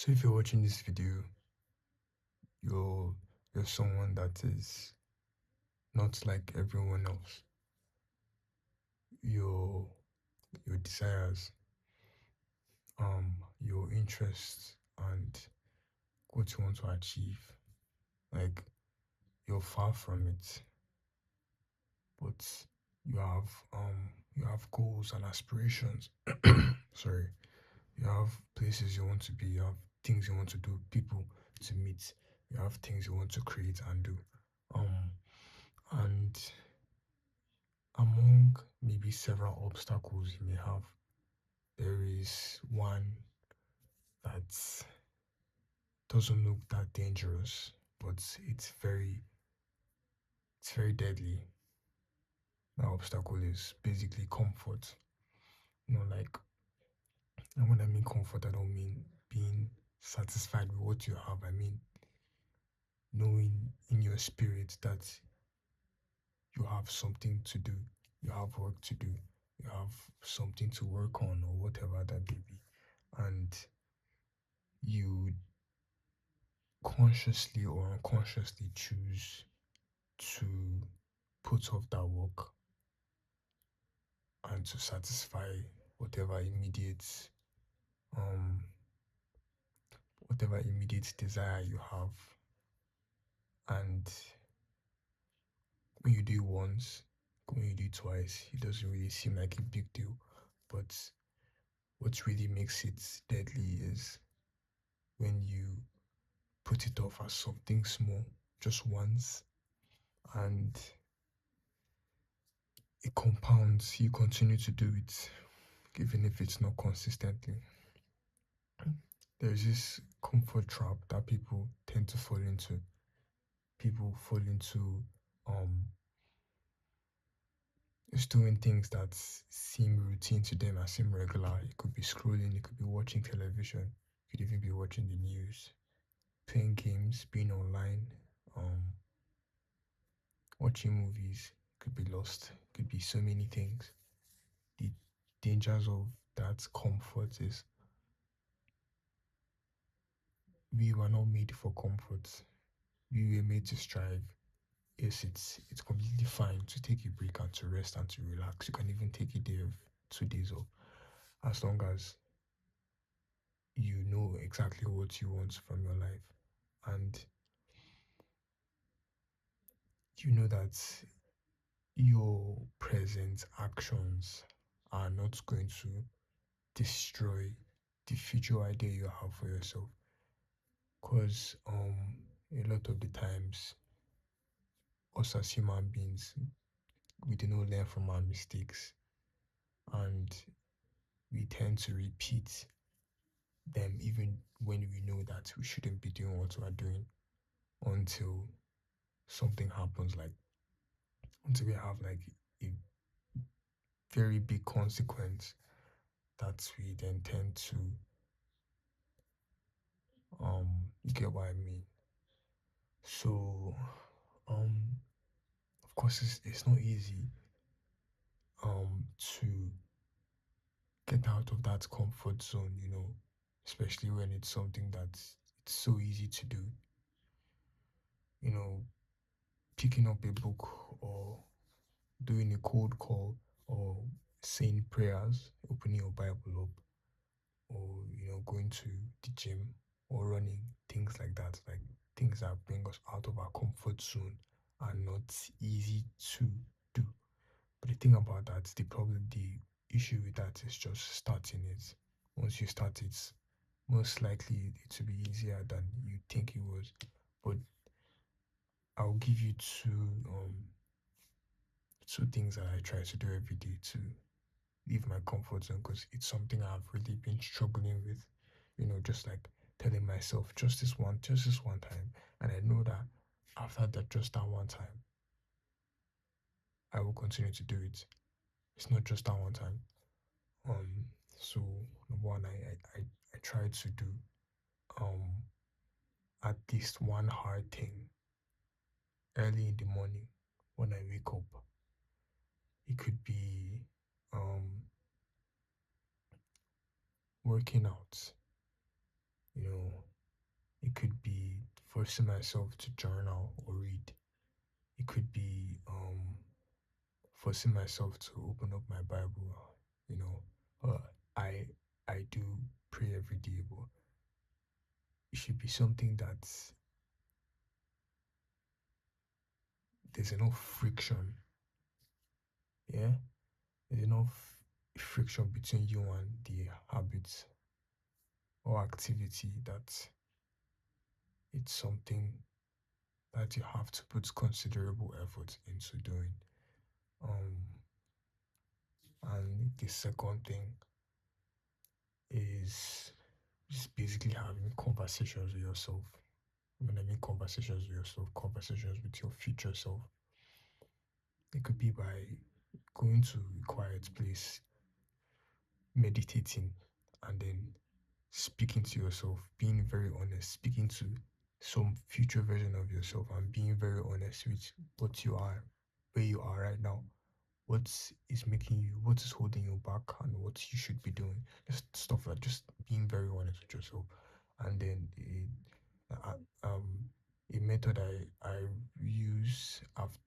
So if you're watching this video, you're you're someone that is not like everyone else. Your your desires, your interests and what you want to achieve, like you're far from it. But you have goals and aspirations. Sorry. You have places you want to be, you have things you want to do, people to meet, you have things you want to create and do. Um and among maybe several obstacles you may have, there is one that doesn't look that dangerous, but it's very deadly. That obstacle is basically comfort. Like, and when I mean comfort, I don't mean being satisfied with what you have. I mean knowing in your spirit that you have something to do, you have work to do, you have something to work on, or whatever that may be, and you consciously or unconsciously choose to put off that work and to satisfy whatever immediate um whatever immediate desire you have. And when you do it once, when you do it twice, it doesn't really seem like a big deal. But what really makes it deadly is when you put it off as something small just once, and it compounds. You continue to do it even if it's not consistently. There's this comfort trap that people tend to fall into. People fall into um just doing things that seem routine to them and seem regular. It could be scrolling, it could be watching television, it could even be watching the news, playing games, being online, um, watching movies. It could be lost, it could be so many things. The dangers of that comfort is we were not made for comfort. We were made to strive. Yes, it's completely fine to take a break and to rest and to relax. You can even take a day of 2 days off, as long as you know exactly what you want from your life, and you know that your present actions are not going to destroy the future idea you have for yourself. Because a lot of the times, us as human beings, we do not learn from our mistakes, and we tend to repeat them even when we know that we shouldn't be doing what we are doing, until something happens, like until we have like a very big consequence that we then tend to you get what I mean. So um of course it's not easy to get out of that comfort zone, especially when it's something that's it's so easy to do. you know Picking up a book, or doing a cold call, or saying prayers, opening your Bible up, or going to the gym, or running, things like that, like things that bring us out of our comfort zone are not easy to do. But the thing about that, the issue with that is just starting it. Once you start it, most likely it will be easier than you think it was. But I'll give you two things that I try to do every day to leave my comfort zone, because it's something I've really been struggling with. Just like telling myself just this one time, and I know that after that, just that one time, I will continue to do it. It's not just that one time. So number one, I try to do um at least one hard thing early in the morning when I wake up. It could be um working out. You know, it could be forcing myself to journal or read. It could be forcing myself to open up my Bible. You know, I do pray every day, but it should be something that there's enough friction. Yeah, there's enough friction between you and the habit or activity that it's something that you have to put considerable effort into doing. Um, and the second thing is just basically having conversations with yourself. When I mean conversations with yourself, conversations with your future self. It could be by going to a quiet place, meditating, and then speaking to yourself, being very honest, speaking to some future version of yourself, and being very honest with what you are, where you are right now, what is making you, what is holding you back, and what you should be doing. Just stuff like just being very honest with yourself. And then a method I use, I've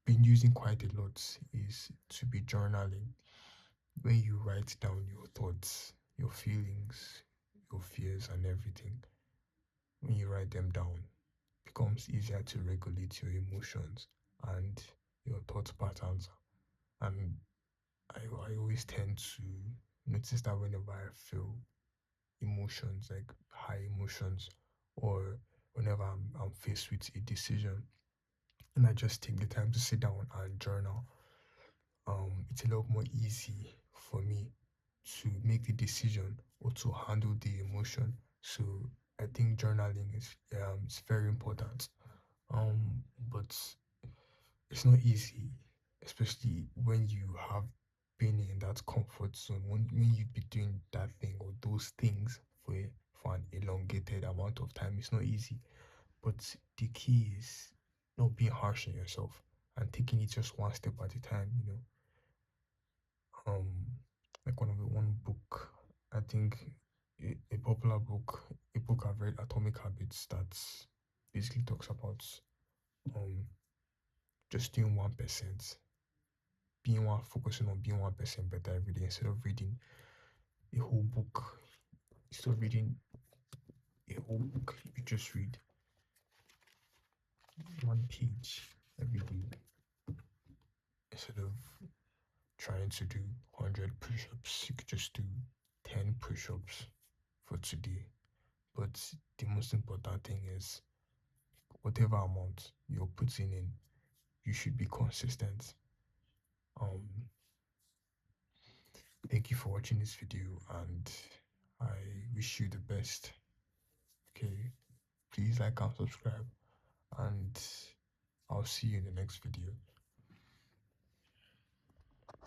been using quite a lot is to be journaling. When you write down your thoughts, your feelings, your fears, and everything, when you write them down, it becomes easier to regulate your emotions and your thought patterns. And I always tend to notice that whenever I feel emotions, like high emotions, or whenever I'm faced with a decision, and I just take the time to sit down and journal, it's a lot more easy for me to make the decision or to handle the emotion. So I think journaling is it's very important. But it's not easy, especially when you have been in that comfort zone. When you be doing that thing or those things for an elongated amount of time, it's not easy. But the key is not being harsh on yourself and taking it just one step at a time. Um, like one book, I think a popular book, a book I've read, Atomic Habits, that basically talks about um just doing 1%, focusing on being 1% better every day instead of reading a whole book. Instead of reading a whole book, you just read one page every day instead of trying to do 100 push-ups. You could just do 10 push-ups for today. But the most important thing is whatever amount you're putting in, you should be consistent. Um, thank you for watching this video, and I wish you the best. Okay, please like and subscribe, and I'll see you in the next video.